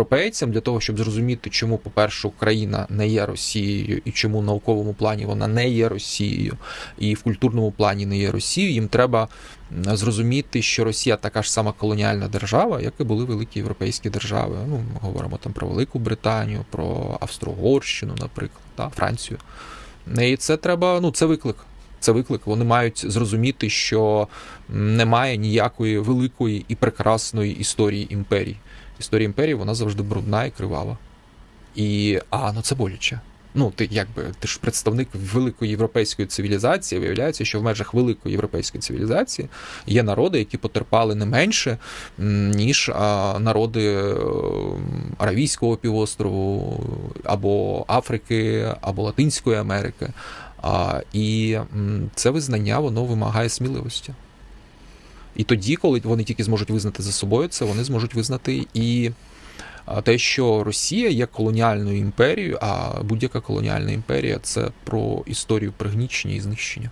європейцям для того, щоб зрозуміти, чому, по-перше, Україна не є Росією і чому в науковому плані вона не є Росією і в культурному плані не є Росією, їм треба зрозуміти, що Росія така ж сама колоніальна держава, як і були великі європейські держави. Ну, ми говоримо там про Велику Британію, про Австро-Угорщину, наприклад, Францію. І це треба, це виклик. Це виклик. Вони мають зрозуміти, що немає ніякої великої і прекрасної історії імперії. Історія імперії, вона завжди брудна і кривава. Це боляче. Ти ж представник великої європейської цивілізації, виявляється, що в межах великої європейської цивілізації є народи, які потерпали не менше, ніж народи Аравійського півострову, або Африки, або Латинської Америки. І це визнання, воно вимагає сміливості. І тоді, коли вони тільки зможуть визнати за собою це, вони зможуть визнати і те, що Росія є колоніальною імперією, а будь-яка колоніальна імперія – це про історію пригнічення і знищення.